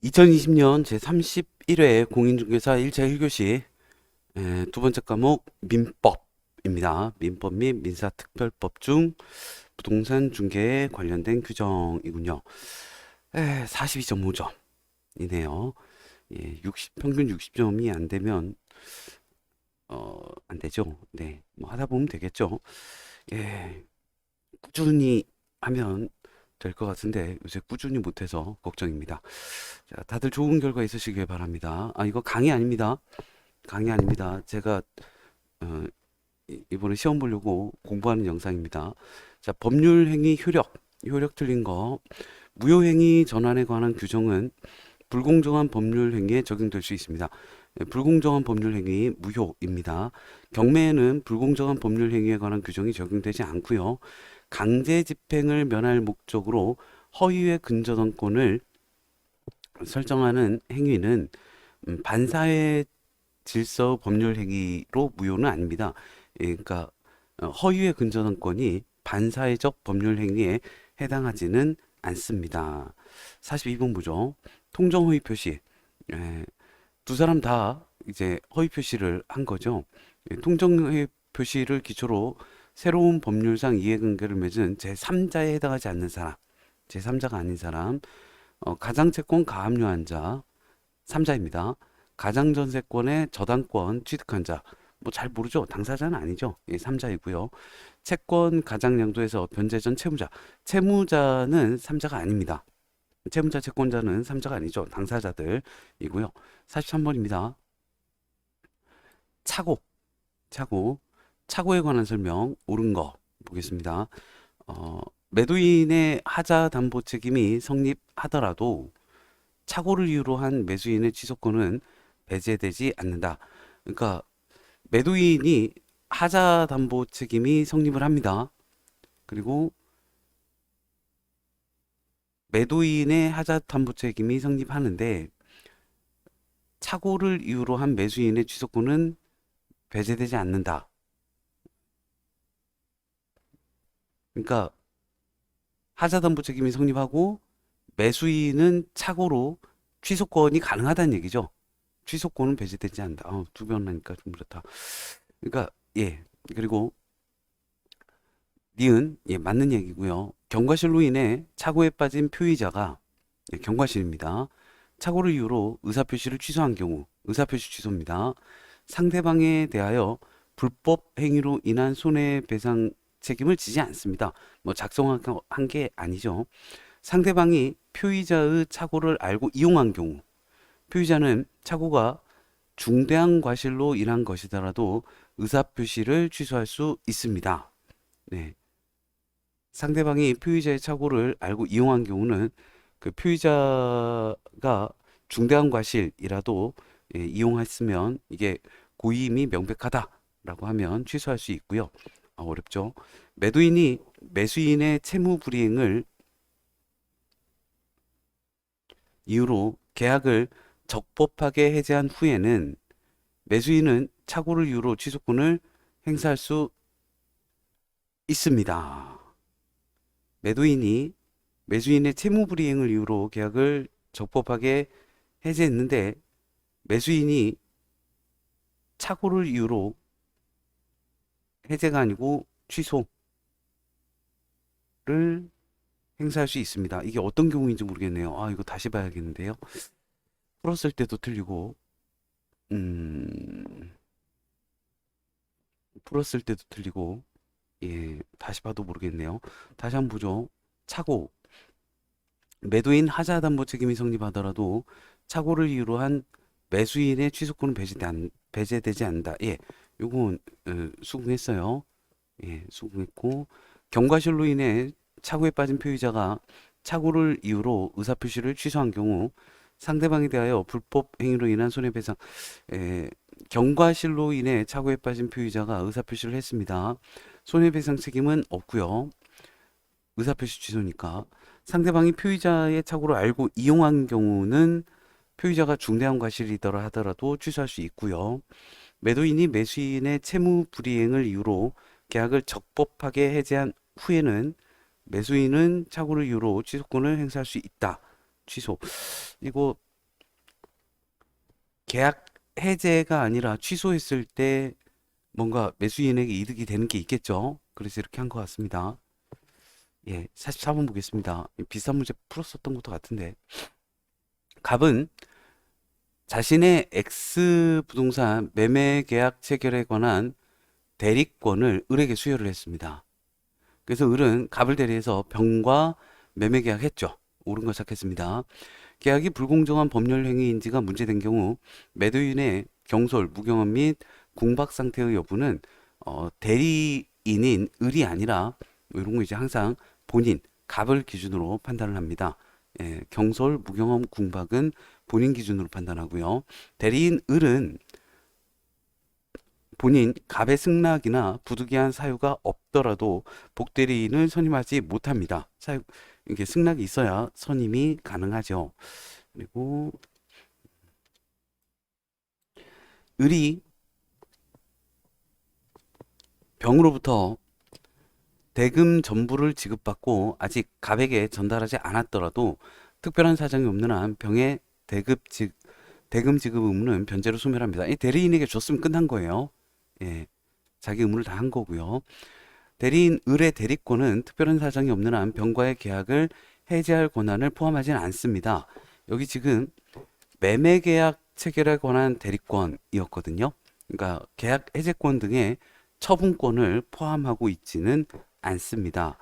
2020년 제31회 공인중개사 1차 1교시 두 번째 과목 민법입니다. 민법 및 민사특별법 중 부동산 중개에 관련된 규정이군요. 42.5점이네요. 예, 60, 평균 60점이 안 되면 안 되죠. 네, 뭐 하다 보면 되겠죠. 예, 꾸준히 하면 될 것 같은데 요새 꾸준히 못해서 걱정입니다. 자, 다들 좋은 결과 있으시길 바랍니다. 아, 이거 강의 아닙니다. 강의 아닙니다. 제가 어, 이번에 시험 보려고 공부하는 영상입니다. 자, 법률 행위 효력 틀린 거. 무효행위 전환에 관한 규정은 불공정한 법률 행위에 적용될 수 있습니다. 불공정한 법률 행위 무효입니다. 경매에는 불공정한 법률 행위에 관한 규정이 적용되지 않고요. 강제 집행을 면할 목적으로 허위의 근저당권을 설정하는 행위는 반사회 질서 법률 행위로 무효는 아닙니다. 예, 그러니까 허위의 근저당권이 반사회적 법률 행위에 해당하지는 않습니다. 42번 보죠. 통정 허위 표시. 예, 두 사람 다 이제 허위 표시를 한 거죠. 예, 통정 허위 표시를 기초로 새로운 법률상 이해관계를 맺은 제3자에 해당하지 않는 사람, 제3자가 아닌 사람, 가장채권 가압류한 자, 3자입니다. 가장전세권의 저당권 취득한 자, 뭐 잘 모르죠. 당사자는 아니죠. 예, 3자이고요. 채권 가장양도에서 변제전 채무자, 채무자는 3자가 아닙니다. 채무자 채권자는 3자가 아니죠. 당사자들이고요. 43번입니다. 차고, 차고, 차고에 관한 설명 옳은 거 보겠습니다. 어, 매도인의 하자 담보 책임이 성립하더라도 착오를 이유로 한 매수인의 취소권은 배제되지 않는다. 그러니까 매도인이 하자 담보 책임이 성립을 합니다. 그리고 매도인의 하자 담보 책임이 성립하는데 착오를 이유로 한 매수인의 취소권은 배제되지 않는다. 그러니까 하자 담보 책임이 성립하고 매수인은 착오로 취소권이 가능하다는 얘기죠. 취소권은 배제되지 않는다. 두 번 하니까 좀 그렇다. 그러니까 예. 그리고 니은 예, 맞는 얘기고요. 경과실로 인해 착오에 빠진 표의자가 예, 경과실입니다. 착오를 이유로 의사표시를 취소한 경우 의사표시 취소입니다. 상대방에 대하여 불법 행위로 인한 손해배상 책임을 지지 않습니다. 뭐 작성한 게 아니죠. 상대방이 표의자의 착오를 알고 이용한 경우 표의자는 착오가 중대한 과실로 인한 것이더라도 의사표시를 취소할 수 있습니다. 네. 상대방이 표의자의 착오를 알고 이용한 경우는 그 표의자가 중대한 과실이라도 예, 이용했으면 이게 고의임이 명백하다라고 하면 취소할 수 있고요. 어렵죠. 매도인이 매수인의 채무 불이행을 이유로 계약을 적법하게 해제한 후에는 매수인은 착오를 이유로 취소권을 행사할 수 있습니다. 매도인이 매수인의 채무불이행을 이유로 계약을 적법하게 해제했는데 매수인이 착오를 이유로 해제가 아니고 취소를 행사할 수 있습니다. 이게 어떤 경우인지 모르겠네요. 이거 다시 봐야겠는데요. 풀었을 때도 틀리고, 음, 풀었을 때도 틀리고, 예, 다시 봐도 모르겠네요. 다시 한번 보죠. 착오. 매도인 하자담보 책임이 성립하더라도 착오를 이유로 한 매수인의 취소권은 배제되지 않는다. 예, 요건 수긍했어요. 예, 수긍했고 경과실로 인해 착오에 빠진 표의자가 착오를 이유로 의사표시를 취소한 경우 상대방에 대하여 불법 행위로 인한 손해배상 경과실로 인해 착오에 빠진 표의자가 의사표시를 했습니다. 손해배상 책임은 없고요. 의사표시 취소니까 상대방이 표의자의 착오를 알고 이용한 경우는 표의자가 중대한 과실이더라 하더라도 취소할 수 있고요. 매도인이 매수인의 채무 불이행을 이유로 계약을 적법하게 해제한 후에는 매수인은 착오를 이유로 취소권을 행사할 수 있다. 취소. 이거 계약 해제가 아니라 취소했을 때 뭔가 매수인에게 이득이 되는 게 있겠죠. 그래서 이렇게 한 것 같습니다. 예, 44번 보겠습니다. 비슷한 문제 풀었었던 것도 같은데. 갑은 자신의 X 부동산 매매 계약 체결에 관한 대리권을 을에게 수여를 했습니다. 그래서 을은 갑을 대리해서 병과 매매 계약했죠. 옳은 거 찾겠습니다. 계약이 불공정한 법률 행위인지가 문제된 경우 매도인의 경솔, 무경험 및 궁박 상태의 여부는 대리인인 을이 아니라 뭐 이런 거 이제 항상 본인, 갑을 기준으로 판단을 합니다. 예, 경솔, 무경험, 궁박은 본인 기준으로 판단하고요. 대리인 을은 본인 갑의 승낙이나 부득이한 사유가 없더라도 복대리인을 선임하지 못합니다. 이게 승낙이 있어야 선임이 가능하죠. 그리고 을이 병으로부터 대금 전부를 지급받고 아직 갑에게 전달하지 않았더라도 특별한 사정이 없는 한 병의 대금 지급 의무는 변제로 소멸합니다. 이 대리인에게 줬으면 끝난 거예요. 예, 자기 의무를 다 한 거고요. 대리인 을의 대리권은 특별한 사정이 없는 한 병과의 계약을 해지할 권한을 포함하지는 않습니다. 여기 지금 매매 계약 체결에 관한 대리권이었거든요. 그러니까 계약 해제권 등의 처분권을 포함하고 있지는 않습니다.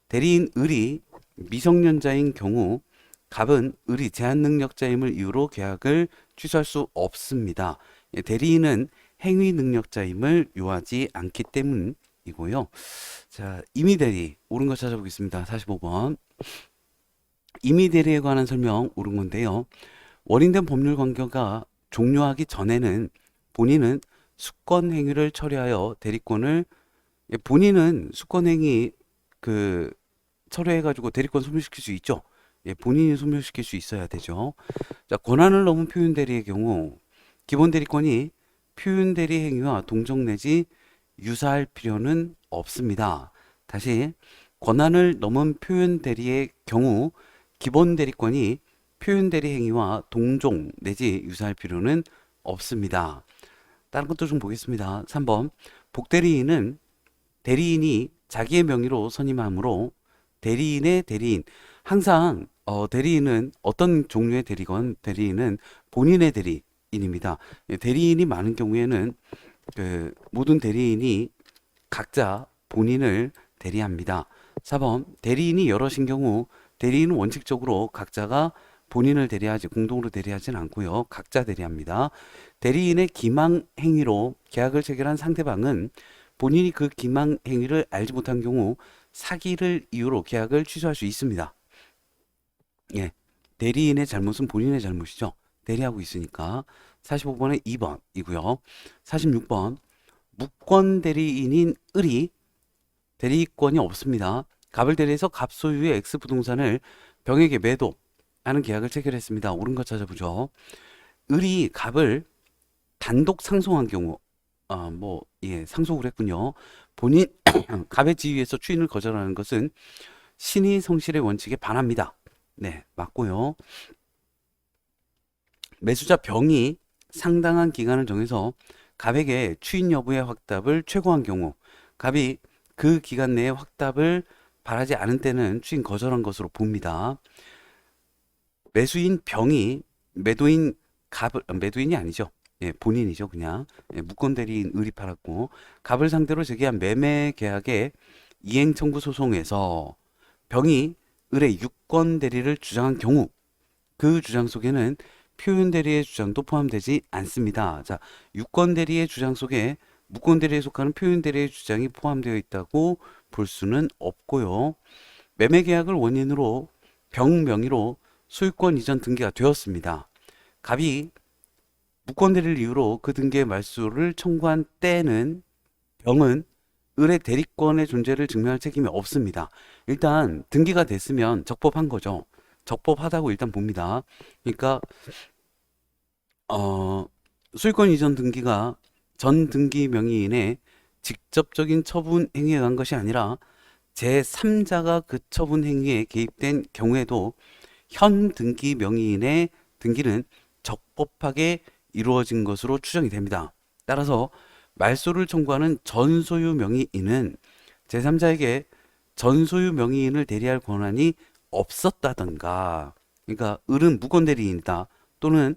대리인 을이 미성년자인 경우 갑은 을이 제한 능력자임을 이유로 계약을 취소할 수 없습니다. 대리인은 행위 능력자임을 요하지 않기 때문이고요. 자, 임의 대리 옳은 거 찾아보겠습니다. 45번. 임의 대리에 관한 설명 옳은 건데요. 원인된 법률 관계가 종료하기 전에는 본인은 수권 행위를 처리하여 대리권을 본인은 수권 행위 그 철회해가지고 대리권 소멸시킬 수 있죠. 예, 본인이 소멸시킬 수 있어야 되죠. 자, 권한을 넘은 표윤 대리의 경우 기본 대리권이 표윤 대리 행위와 동정 내지 유사할 필요는 없습니다. 다시 권한을 넘은 표윤 대리의 경우 기본 대리권이 표윤 대리 행위와 동종 내지 유사할 필요는 없습니다. 다른 것도 좀 보겠습니다. 3번 복대리인은 대리인이 자기의 명의로 선임하므로 대리인의 대리인 항상 대리인은 어떤 종류의 대리인은 본인의 대리인입니다. 예, 대리인이 많은 경우에는 그 모든 대리인이 각자 본인을 대리합니다. 4번 대리인이 여럿인 경우 대리인은 원칙적으로 각자가 본인을 대리하지 공동으로 대리하지는 않고요. 각자 대리합니다. 대리인의 기망 행위로 계약을 체결한 상대방은 본인이 그 기망 행위를 알지 못한 경우 사기를 이유로 계약을 취소할 수 있습니다. 예, 대리인의 잘못은 본인의 잘못이죠. 대리하고 있으니까. 45번에 2번이고요. 46번 무권 대리인인 을이 대리권이 없습니다. 갑을 대리해서 갑 소유의 X 부동산을 병에게 매도하는 계약을 체결했습니다. 옳은 거 찾아보죠. 을이 갑을 단독 상속한 경우 상속을 했군요. 본인 갑의 지위에서 추인을 거절하는 것은 신의 성실의 원칙에 반합니다. 네, 맞고요. 매수자 병이 상당한 기간을 정해서 갑에게 추인 여부의 확답을 최고한 경우 갑이 그 기간 내에 확답을 바라지 않은 때는 추인 거절한 것으로 봅니다. 매수인 병이 매도인이 아니죠. 예, 본인이죠. 그냥 무권 대리인 을이 팔았고 갑을 상대로 제기한 매매 계약의 이행 청구 소송에서 병이 을의 유권 대리를 주장한 경우 그 주장 속에는 표윤 대리의 주장도 포함되지 않습니다. 자, 유권 대리의 주장 속에 무권 대리에 속하는 표윤 대리의 주장이 포함되어 있다고 볼 수는 없고요. 매매 계약을 원인으로 병 명의로 소유권 이전 등기가 되었습니다. 갑이 무권 대리를 이유로 그 등기의 말소를 청구한 때는 병은 을의 대리권의 존재를 증명할 책임이 없습니다. 일단 등기가 됐으면 적법한 거죠. 적법하다고 일단 봅니다. 그러니까 소유권 이전 등기가 전 등기 명의인의 직접적인 처분 행위에 의한 것이 아니라 제3자가 그 처분 행위에 개입된 경우에도 현 등기 명의인의 등기는 적법하게 이루어진 것으로 추정이 됩니다. 따라서 말소를 청구하는 전소유 명의인은 제3자에게 전소유 명의인을 대리할 권한이 없었다던가, 그러니까 을은 무권 대리인이다 또는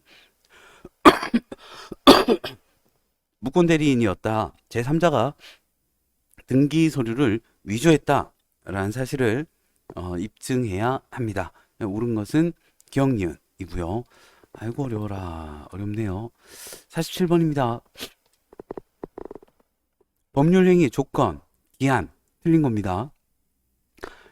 무권 대리인이었다, 제3자가 등기 서류를 위조했다라는 사실을 입증해야 합니다. 옳은 것은 기억니은이고요. 아이고 어려워라. 어렵네요. 47번입니다. 법률행위 조건, 기한 틀린 겁니다.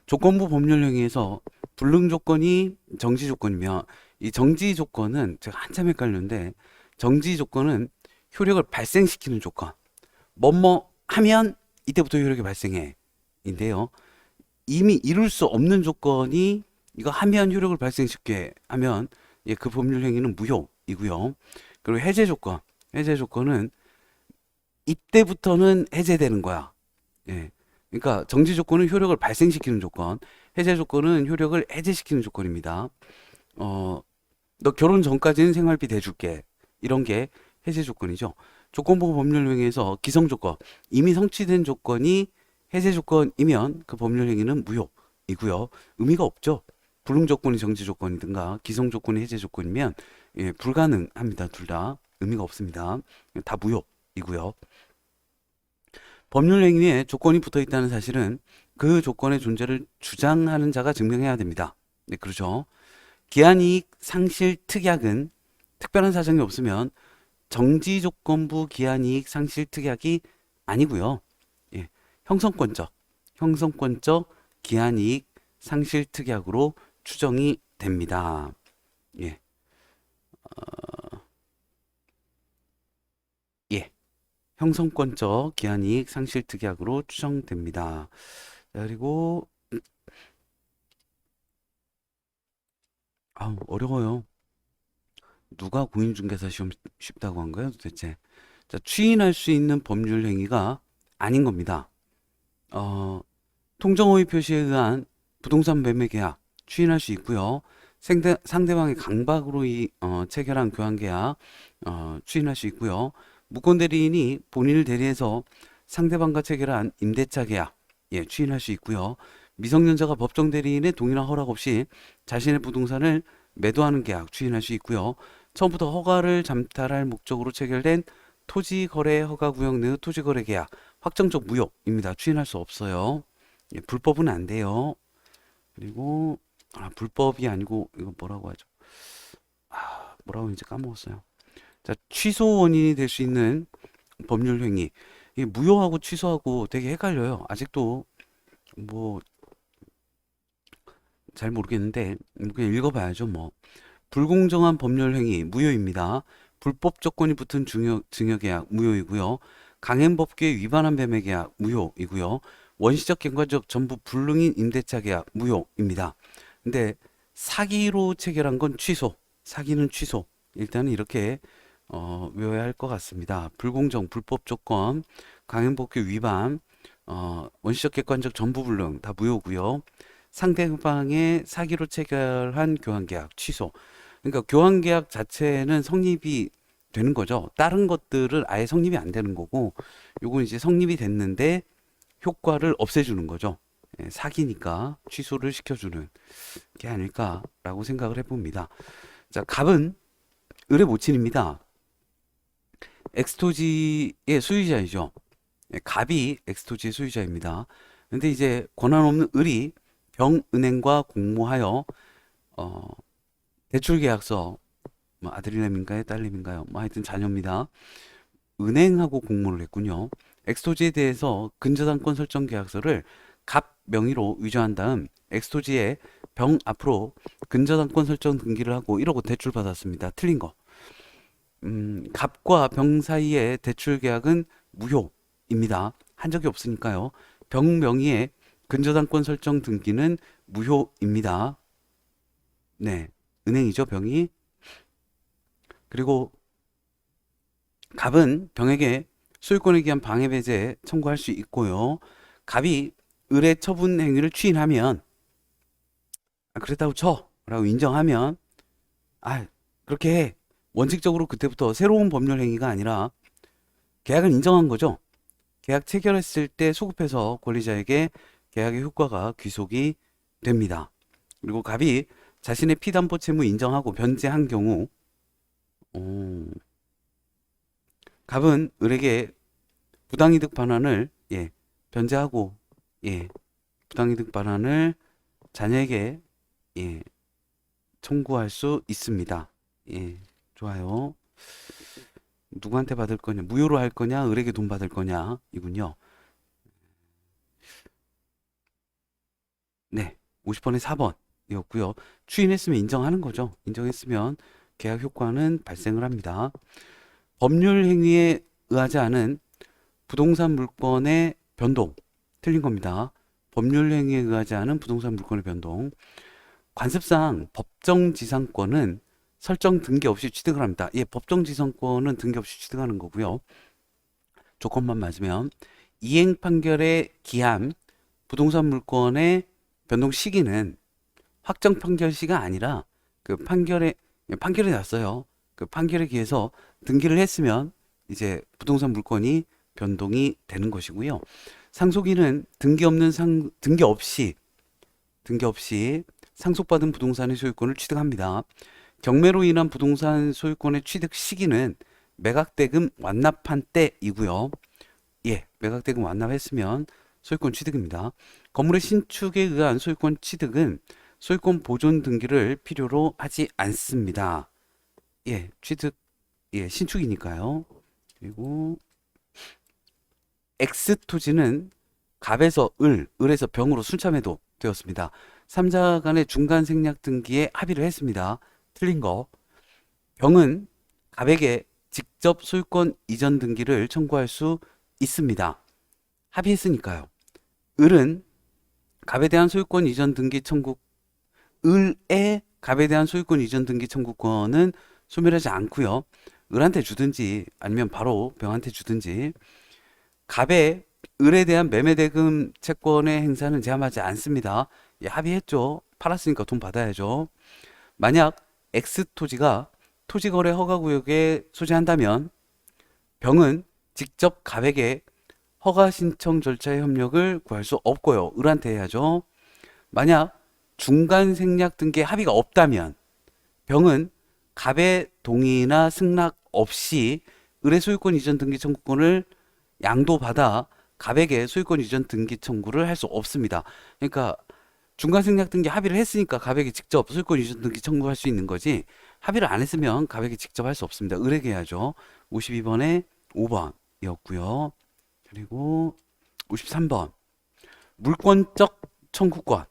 조건부 법률행위에서 불능 조건이 정지 조건이며, 이 정지 조건은 제가 한참 헷갈렸는데, 정지 조건은 효력을 발생시키는 조건. 뭐뭐 하면 이때부터 효력이 발생해 인데요. 이미 이룰 수 없는 조건이 이거 하면 효력을 발생시키게 하면 그 법률 행위는 무효이고요. 그리고 해제 조건. 해제 조건은 이때부터는 해제되는 거야. 예. 그러니까 정지 조건은 효력을 발생시키는 조건, 해제 조건은 효력을 해제시키는 조건입니다. 너 결혼 전까지는 생활비 대줄게. 이런 게 해제 조건이죠. 조건부 법률 행위에서 기성 조건, 이미 성취된 조건이 해제 조건이면 그 법률 행위는 무효이고요. 의미가 없죠. 불능 조건이 정지 조건이든가 기성 조건이 해제 조건이면 불가능합니다. 둘 다 의미가 없습니다. 다 무효이고요. 법률 행위에 조건이 붙어 있다는 사실은 그 조건의 존재를 주장하는 자가 증명해야 됩니다. 네, 그렇죠. 기한이익 상실 특약은 특별한 사정이 없으면 정지 조건부 기한이익 상실 특약이 아니고요. 예, 형성권적 기한이익 상실 특약으로 추정이 됩니다. 예, 예, 형성권적 기한이익 상실 특약으로 추정됩니다. 자, 그리고 어려워요. 누가 공인중개사 시험 쉽다고 한 거예요, 도대체? 자, 추인할 수 있는 법률 행위가 아닌 겁니다. 통정호의 표시에 의한 부동산 매매 계약 추인할 수 있고요. 상대방의 강박으로 체결한 교환 계약 추인할 수 있고요. 무권 대리인이 본인을 대리해서 상대방과 체결한 임대차 계약 추인할 수 있고요. 미성년자가 법정 대리인의 동의나 허락 없이 자신의 부동산을 매도하는 계약 추인할 수 있고요. 처음부터 허가를 잠탈할 목적으로 체결된 토지거래 허가구역 내 토지거래 계약 확정적 무효입니다. 추인할 수 없어요. 불법은 안 돼요. 그리고 불법이 아니고 이거 뭐라고 하죠? 뭐라고 이제 까먹었어요. 자, 취소 원인이 될 수 있는 법률 행위. 이게 무효하고 취소하고 되게 헷갈려요. 아직도 뭐 잘 모르겠는데 그냥 읽어봐야죠. 뭐 불공정한 법률 행위 무효입니다. 불법 조건이 붙은 증여계약 무효이고요. 강행법규에 위반한 매매계약 무효이고요. 원시적 객관적 전부 불능인 임대차 계약 무효입니다. 근데 사기로 체결한 건 취소, 사기는 취소. 일단은 이렇게 외워야 할 것 같습니다. 불공정, 불법 조건, 강행법규 위반, 원시적 객관적 전부 불능 다 무효고요. 상대방의 사기로 체결한 교환계약 취소. 그러니까 교환계약 자체는 성립이 되는 거죠. 다른 것들은 아예 성립이 안 되는 거고, 요건 이제 성립이 됐는데 효과를 없애주는 거죠. 사기니까 취소를 시켜주는 게 아닐까라고 생각을 해봅니다. 자, 갑은 을의 모친입니다. 엑스토지의 소유자이죠. 갑이 엑스토지의 소유자입니다. 근데 이제 권한 없는 을이 병은행과 공모하여 대출계약서, 뭐 아들이남인가요, 딸님인가요, 뭐 하여튼 자녀입니다. 은행하고 공모를 했군요. 엑스토지에 대해서 근저당권 설정 계약서를 갑 명의로 위조한 다음 엑스토지에 병 앞으로 근저당권 설정 등기를 하고 1억 원 대출 받았습니다. 틀린 거. 갑과 병 사이의 대출 계약은 무효입니다. 한 적이 없으니까요. 병 명의의 근저당권 설정 등기는 무효입니다. 네, 은행이죠, 병이. 그리고 갑은 병에게 소유권에 기한 방해배제 청구할 수 있고요. 갑이 을의 처분 행위를 추인하면 그랬다고 쳐 라고 인정하면 그렇게 해, 원칙적으로 그때부터 새로운 법률 행위가 아니라 계약을 인정한 거죠. 계약 체결했을 때 소급해서 권리자에게 계약의 효과가 귀속이 됩니다. 그리고 갑이 자신의 피담보 채무 인정하고 변제한 경우 갑은 을에게 부당이득 반환을 변제하고 부당이득 반환을 자녀에게 청구할 수 있습니다. 좋아요. 누구한테 받을 거냐, 무효로 할 거냐, 을에게 돈 받을 거냐 이군요. 네, 50번에 4번 이었고요. 추인했으면 인정하는 거죠. 인정했으면 계약 효과는 발생을 합니다. 법률 행위에 의하지 않은 부동산 물건의 변동, 틀린 겁니다. 법률 행위에 의하지 않은 부동산 물건의 변동. 관습상 법정지상권은 설정 등기 없이 취득을 합니다. 법정지상권은 등기 없이 취득하는 거고요. 조건만 맞으면 이행 판결의 기한, 부동산 물건의 변동 시기는 확정 판결 시가 아니라 그 판결이 났어요. 그 판결에 기해서 등기를 했으면 이제 부동산 물건이 변동이 되는 것이고요. 상속인은 등기 없이 상속받은 부동산의 소유권을 취득합니다. 경매로 인한 부동산 소유권의 취득 시기는 매각대금 완납한 때이고요. 매각대금 완납했으면 소유권 취득입니다. 건물의 신축에 의한 소유권 취득은 소유권 보존 등기를 필요로 하지 않습니다. 취득, 신축이니까요. 그리고 X 토지는 갑에서 을에서 병으로 순참해도 되었습니다. 3자 간의 중간 생략 등기에 합의를 했습니다. 틀린 거. 병은 갑에게 직접 소유권 이전 등기를 청구할 수 있습니다. 합의했으니까요. 을은 갑에 대한 소유권 이전 등기 을의 갑에 대한 소유권 이전 등기 청구권은 소멸하지 않고요. 을한테 주든지 아니면 바로 병한테 주든지 갑의 을에 대한 매매대금 채권의 행사는 제한하지 않습니다. 합의했죠. 팔았으니까 돈 받아야죠. 만약 X 토지가 토지거래 허가구역에 소재한다면 병은 직접 갑에게 허가 신청 절차의 협력을 구할 수 없고요. 을한테 해야죠. 만약 중간 생략 등기에 합의가 없다면 병은 갑의 동의나 승낙 없이 을의 소유권 이전 등기 청구권을 양도받아 갑에게 소유권 이전 등기 청구를 할 수 없습니다. 그러니까 중간 생략 등기 합의를 했으니까 갑에게 직접 소유권 이전 등기 청구할 수 있는 거지, 합의를 안 했으면 갑에게 직접 할 수 없습니다. 을에게 해야죠. 52번에 5번이었고요. 그리고 53번 물권적 청구권,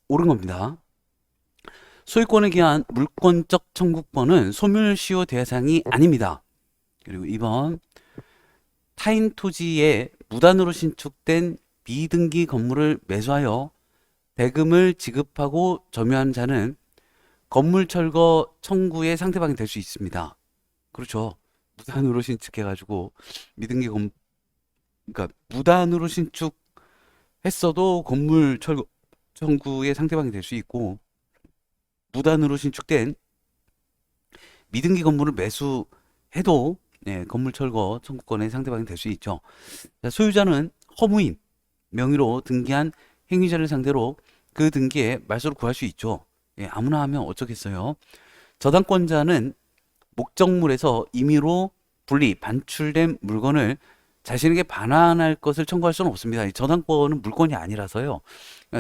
옳은 겁니다. 소유권에 기한 물권적 청구권은 소멸시효 대상이 아닙니다. 그리고 2번 타인 토지에 무단으로 신축된 비등기 건물을 매수하여 대금을 지급하고 점유한 자는 건물 철거 청구의 상대방이 될 수 있습니다. 그렇죠. 무단으로 신축해가지고 그러니까 무단으로 신축했어도 건물 철거 청구의 상대방이 될 수 있고, 무단으로 신축된 미등기 건물을 매수해도 건물 철거 청구권의 상대방이 될 수 있죠. 자, 소유자는 허무인, 명의로 등기한 행위자를 상대로 그 등기에 말소를 구할 수 있죠. 아무나 하면 어쩌겠어요. 저당권자는 목적물에서 임의로 분리, 반출된 물건을 자신에게 반환할 것을 청구할 수는 없습니다. 이 저당권은 물건이 아니라서요.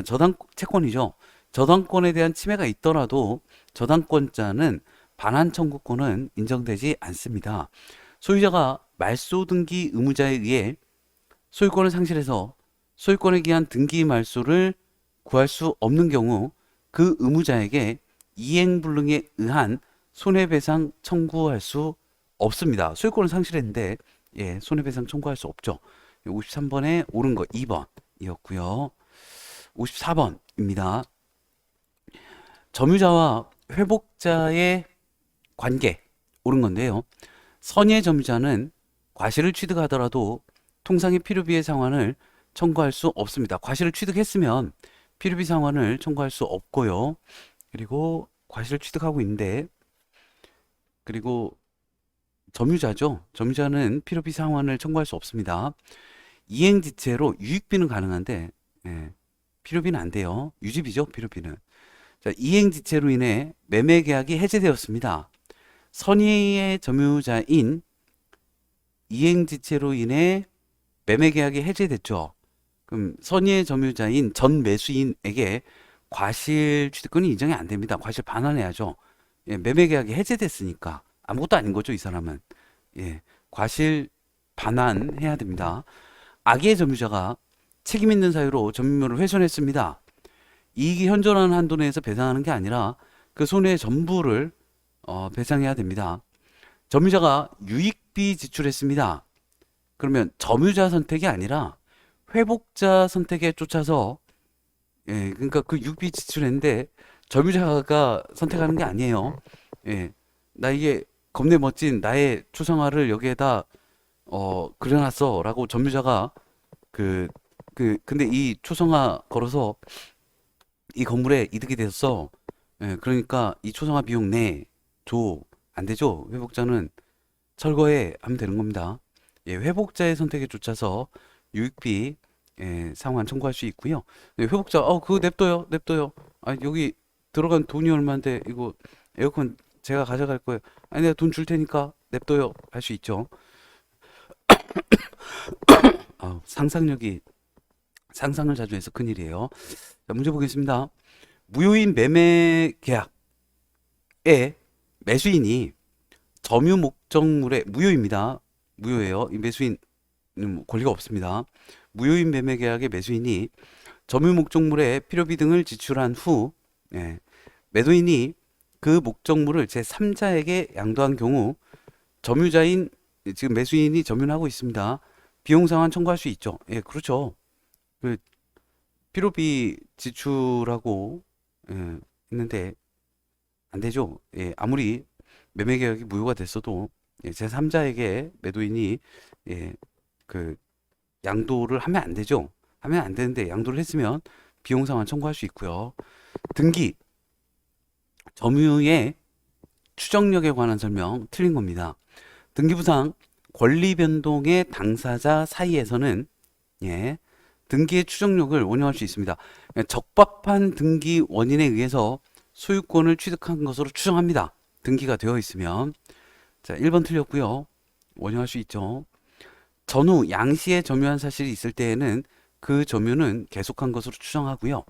저당 채권이죠. 저당권에 대한 침해가 있더라도 저당권자는 반환 청구권은 인정되지 않습니다. 소유자가 말소 등기 의무자에 의해 소유권을 상실해서 소유권에 기한 등기 말소를 구할 수 없는 경우 그 의무자에게 이행불능에 의한 손해배상 청구할 수 없습니다. 소유권을 상실했는데 손해배상 청구할 수 없죠. 53번에 옳은 거 2번이었고요. 54번입니다. 점유자와 회복자의 관계, 옳은 건데요. 선의 점유자는 과실을 취득하더라도 통상의 필요비의 상환을 청구할 수 없습니다. 과실을 취득했으면 필요비 상환을 청구할 수 없고요. 그리고 과실을 취득하고 있는데 그리고 점유자죠. 점유자는 필요비 상환을 청구할 수 없습니다. 이행지체로 유익비는 가능한데 예, 필요비는 안 돼요. 유지비죠, 필요비는. 자, 이행지체로 인해 매매계약이 해제되었습니다. 선의의 점유자인 이행지체로 인해 매매계약이 해제됐죠. 그럼 선의의 점유자인 전 매수인에게 과실 취득권이 인정이 안 됩니다. 과실 반환해야죠. 예, 매매계약이 해제됐으니까 아무것도 아닌 거죠, 이 사람은. 예, 과실 반환해야 됩니다. 악의 점유자가 책임 있는 사유로 점유물을 훼손했습니다. 이익이 현존하는 한도 내에서 배상하는 게 아니라 그 손해의 전부를 배상해야 됩니다. 점유자가 유익비 지출했습니다. 그러면 점유자 선택이 아니라 회복자 선택에 쫓아서 예, 그러니까 그 유익비 지출했는데 점유자가 선택하는 게 아니에요. 예, 나 이게 겁내 멋진 나의 초상화를 여기에다 그려놨어라고 점유자가 근데 이 초상화 걸어서 이 건물에 이득이 됐어. 예, 그러니까 이 초상화 비용 줘. 안 되죠. 회복자는 철거해 하면 되는 겁니다. 예, 회복자의 선택에 쫓아서 유익비 상환 청구할 수 있고요. 네, 회복자, 그거 냅둬요. 아, 여기 들어간 돈이 얼마인데 이거 에어컨 제가 가져갈 거예요. 아니, 내가 돈 줄 테니까 냅둬요. 할 수 있죠. 상상을 자주 해서 큰일이에요. 자, 문제 보겠습니다. 무효인 매매 계약에 매수인이 점유 목적물의 무효입니다. 무효예요. 이 매수인 권리가 없습니다. 무효인 매매 계약의 매수인이 점유 목적물의 필요비 등을 지출한 후 매도인이 그 목적물을 제3자에게 양도한 경우 점유자인 지금 매수인이 점유를 하고 있습니다. 비용 상환 청구할 수 있죠. 예, 그렇죠. 그 필요비 지출하고 했는데 안 되죠. 예, 아무리 매매 계약이 무효가 됐어도 제3자에게 매도인이 그 양도를 하면 안 되죠. 하면 안 되는데 양도를 했으면 비용 상환 청구할 수 있고요. 등기 점유의 추정력에 관한 설명 틀린 겁니다. 등기부상 권리 변동의 당사자 사이에서는 등기의 추정력을 원용할 수 있습니다. 적법한 등기 원인에 의해서 소유권을 취득한 것으로 추정합니다. 등기가 되어 있으면. 자, 1번 틀렸고요. 원용할 수 있죠. 전후 양시에 점유한 사실이 있을 때에는 그 점유는 계속한 것으로 추정하고요.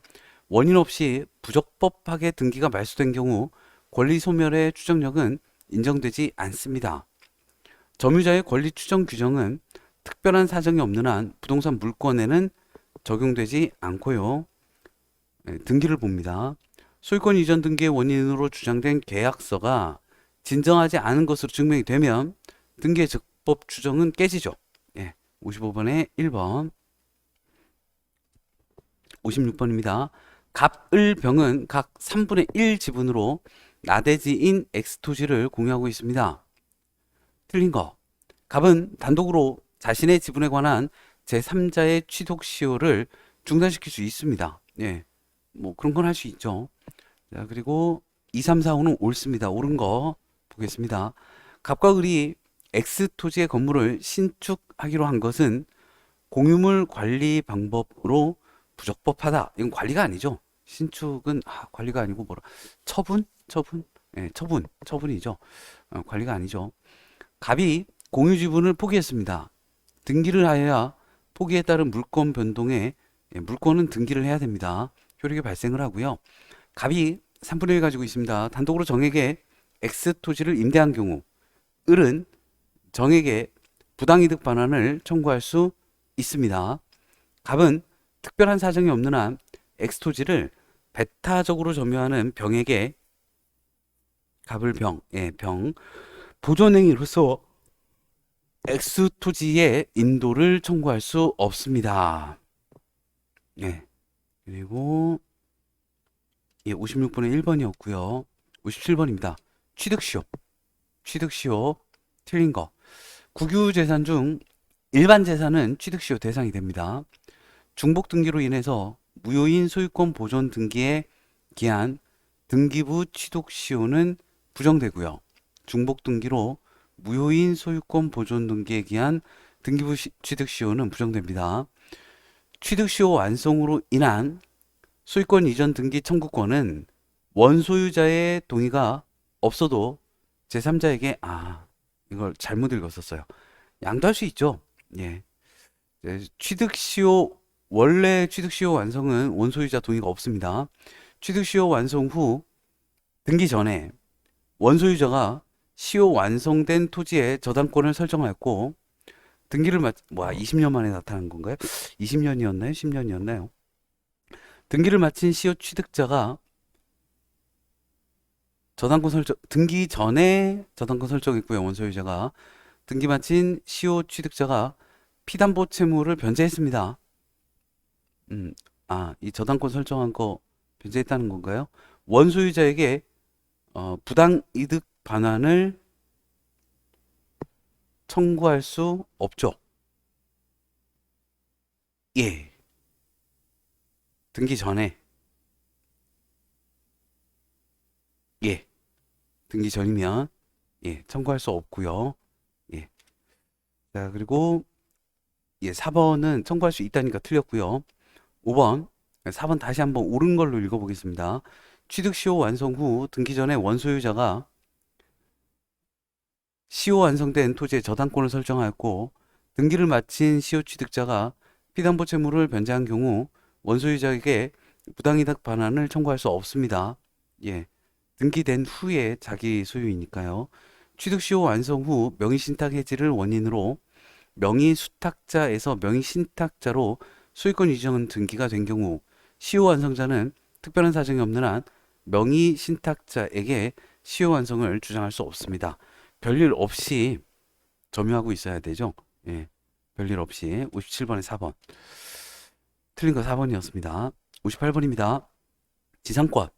원인 없이 부적법하게 등기가 말소된 경우 권리 소멸의 추정력은 인정되지 않습니다. 점유자의 권리 추정 규정은 특별한 사정이 없는 한 부동산 물권에는 적용되지 않고요. 등기를 봅니다. 소유권 이전 등기의 원인으로 주장된 계약서가 진정하지 않은 것으로 증명이 되면 등기의 적법 추정은 깨지죠. 55번에 1번. 56번입니다. 갑, 을, 병은 각 3분의 1 지분으로 나대지인 X토지를 공유하고 있습니다. 틀린 거. 갑은 단독으로 자신의 지분에 관한 제3자의 취득 시효를 중단시킬 수 있습니다. 뭐 그런 건 할 수 있죠. 자, 그리고 2, 3, 4, 5는 옳습니다. 옳은 거 보겠습니다. 갑과 을이 X토지의 건물을 신축하기로 한 것은 공유물 관리 방법으로 부적법하다. 이건 관리가 아니죠. 신축은 관리가 아니고 처분? 처분이죠. 관리가 아니죠. 갑이 공유 지분을 포기했습니다. 등기를 하여야 포기에 따른 물권 변동에 물권은 등기를 해야 됩니다. 효력이 발생을 하고요. 갑이 3분의 1 가지고 있습니다. 단독으로 정에게 X 토지를 임대한 경우 을은 정에게 부당이득 반환을 청구할 수 있습니다. 갑은 특별한 사정이 없는 한 X 토지를 배타적으로 점유하는 병에게 갑을 병 보존행위로서 X 토지의 인도를 청구할 수 없습니다. 그리고 56번에 1번이었고요. 57번입니다. 취득시효 틀린 거. 국유재산 중 일반 재산은 취득시효 대상이 됩니다. 중복등기로 인해서 무효인 소유권 보존 등기에 기한 등기부 취득시효는 부정되고요. 중복 등기로 무효인 소유권 보존 등기에 기한 등기부 취득 시효는 부정됩니다. 취득 시효 완성으로 인한 소유권 이전 등기 청구권은 원소유자의 동의가 없어도 제3자에게 이걸 잘못 읽었었어요. 양도할 수 있죠. 예. 원래 취득 시효 완성은 원소유자 동의가 없습니다. 취득 시효 완성 후 등기 전에 원소유자가 시효 완성된 토지에 저당권을 설정하였고 등기를 20년 만에 나타난 건가요? 20년이었나요? 10년이었나요? 등기를 마친 시효 취득자가 등기 전에 저당권 설정했고요. 원소유자가 등기 마친 시효 취득자가 피담보 채무를 변제했습니다. 이 저당권 설정한 거 변제했다는 건가요? 원소유자에게 부당 이득 반환을 청구할 수 없죠. 예. 등기 전에. 예. 등기 전이면 청구할 수 없고요. 예. 자, 그리고 4번은 청구할 수 있다니까 틀렸고요. 5번, 4번 다시 한번 옳은 걸로 읽어보겠습니다. 취득 시효 완성 후 등기 전에 원소유자가 시효 완성된 토지에 저당권을 설정하였고 등기를 마친 시효 취득자가 피담보 채무를 변제한 경우 원소유자에게 부당이득 반환을 청구할 수 없습니다. 예, 등기된 후에 자기 소유이니까요. 취득 시효 완성 후 명의신탁 해지를 원인으로 명의수탁자에서 명의신탁자로 소유권 이전 등기가 된 경우 시효 완성자는 특별한 사정이 없는 한 명의신탁자에게 시효 완성을 주장할 수 없습니다. 별일 없이 점유하고 있어야 되죠. 예, 별일 없이. 57번에 4번. 틀린 거 4번이었습니다. 58번입니다. 지상권.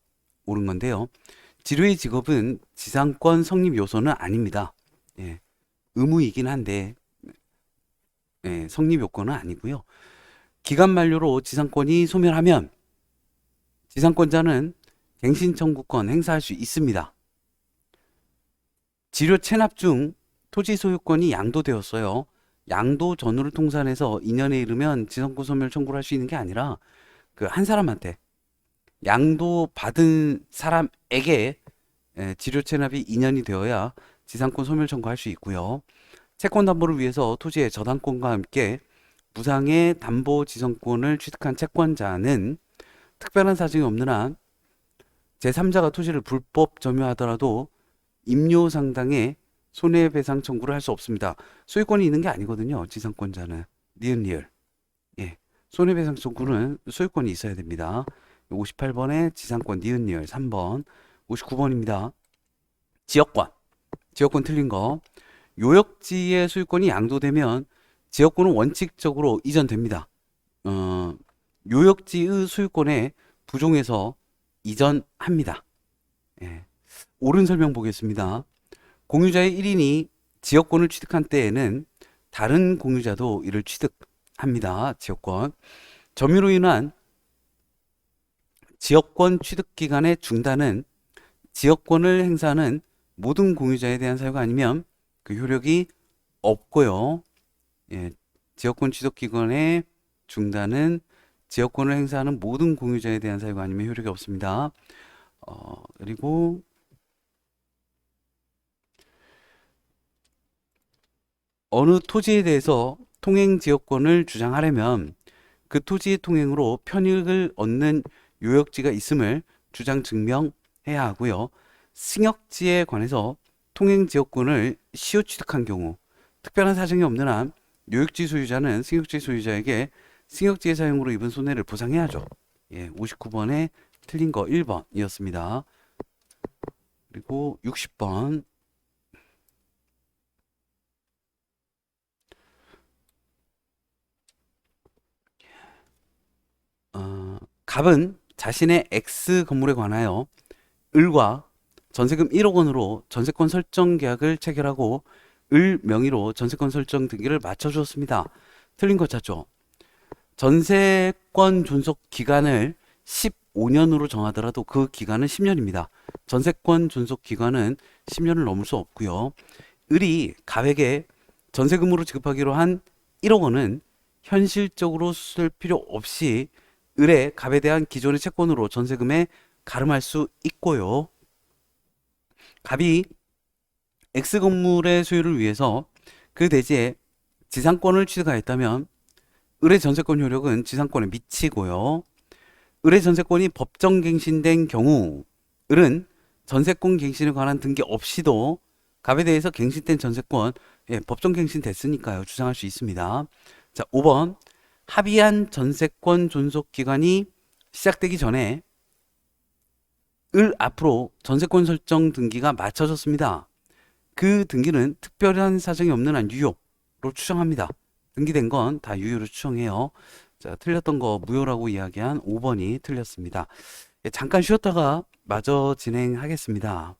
옳은 건데요. 지료의 직업은 지상권 성립 요소는 아닙니다. 예, 의무이긴 한데 성립 요건은 아니고요. 기간 만료로 지상권이 소멸하면 지상권자는 갱신 청구권 행사할 수 있습니다. 지료 체납 중 토지 소유권이 양도되었어요. 양도 전후를 통산해서 2년에 이르면 지상권 소멸 청구를 할 수 있는 게 아니라 한 사람한테 양도 받은 사람에게 지료 체납이 2년이 되어야 지상권 소멸 청구할 수 있고요. 채권 담보를 위해서 토지의 저당권과 함께 무상의 담보 지정권을 취득한 채권자는 특별한 사정이 없는 한 제3자가 토지를 불법 점유하더라도 임료 상당의 손해배상 청구를 할 수 없습니다. 소유권이 있는 게 아니거든요. 지상권자는. 니은 리을. 예. 손해배상 청구는 소유권이 있어야 됩니다. 58번에 지상권 니은 리을 3번. 59번입니다. 지역권. 지역권 틀린 거. 요역지의 소유권이 양도되면 지역권은 원칙적으로 이전됩니다. 요역지의 소유권에 부종해서 이전합니다. 예. 옳은 설명 보겠습니다. 공유자의 1인이 지역권을 취득한 때에는 다른 공유자도 이를 취득합니다. 지역권. 점유로 인한 지역권 취득 기간의 중단은 지역권을 행사하는 모든 공유자에 대한 사유가 아니면 그 효력이 없고요. 예, 지역권 취득 기간의 중단은 지역권을 행사하는 모든 공유자에 대한 사유가 아니면 효력이 없습니다. 그리고 어느 토지에 대해서 통행지역권을 주장하려면 그 토지의 통행으로 편익을 얻는 요역지가 있음을 주장 증명해야 하고요. 승역지에 관해서 통행지역권을 시효 취득한 경우 특별한 사정이 없는 한 요역지 소유자는 승역지 소유자에게 승역지의 사용으로 입은 손해를 보상해야죠. 예, 59번에 틀린 거 1번이었습니다. 그리고 60번. 갑은 자신의 X 건물에 관하여 을과 전세금 1억 원으로 전세권 설정 계약을 체결하고 을 명의로 전세권 설정 등기를 맞춰주었습니다. 틀린 거 찾죠. 전세권 존속 기간을 5년으로 정하더라도 그 기간은 10년입니다. 전세권 존속 기간은 10년을 넘을 수 없고요. 을이 갑에게 전세금으로 지급하기로 한 1억 원은 현실적으로 쓸 필요 없이 을의 갑에 대한 기존의 채권으로 전세금에 가름할 수 있고요. 갑이 X 건물의 소유를 위해서 그 대지에 지상권을 취득하였다면 을의 전세권 효력은 지상권에 미치고요. 을의 전세권이 법정갱신된 경우 을은 전세권 갱신에 관한 등기 없이도 갑에 대해서 갱신된 전세권, 법정갱신 됐으니까요, 주장할 수 있습니다. 자, 5번 합의한 전세권 존속 기간이 시작되기 전에 을 앞으로 전세권 설정 등기가 마쳐졌습니다. 그 등기는 특별한 사정이 없는 한 유효로 추정합니다. 등기된 건 다 유효로 추정해요. 자, 틀렸던 거 무효라고 이야기한 5번이 틀렸습니다. 잠깐 쉬었다가 마저 진행하겠습니다.